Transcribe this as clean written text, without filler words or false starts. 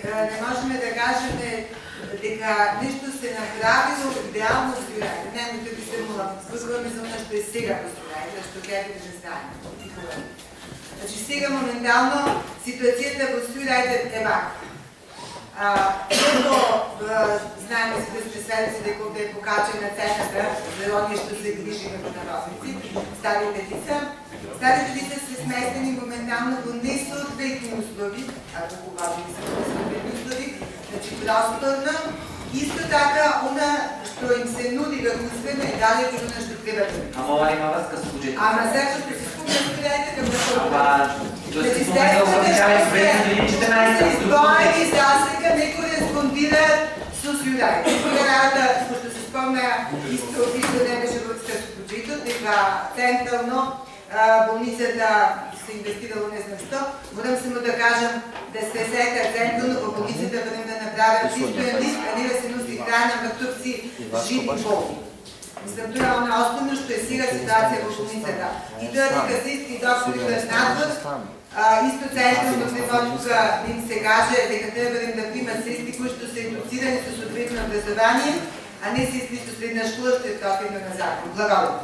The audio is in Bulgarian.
не можем да кажем дека нешто се направило идеално во Сјурајде. Немојте да се спускуваме за оно што е сега во Сјурајде, што ќе да знаеме. Значи сега моментално ситуацијата во Сјурајде е ваква. Прво, знаеме се да сме сведоци дека овде е покачена цената за оние што се грижиме во народници, старите лица. Старите лица се сместени моментално во несоодветни услови, ако говорим за несоодветни услови, значи просторно, исто така она што им се нуди да го успеме и дале од она што треба да биде. Ама ова има врска со буџетот. Ама зашто што се спомна Сјурајде како Значи избори за сега не кореспондираат со Сјурајде. Тука работа, пошто се спомна исто не беше врска со буџетот, дека централно болницата се инвестирало не знам што, морам само да кажам да се сета централно во болницата бъдем да направят чистоен лист, а не да се носи храна во турци живи болни. Мислам, тоа е она основно што е сега ситуација во болницата. И тоа дека сестри и доктори да надвор, исто централно не може да им се каже дека треба да примат сестри кои што се едуцирани со соодветно образование, а не сестри со средна школа што е противно на закон. Благодарам.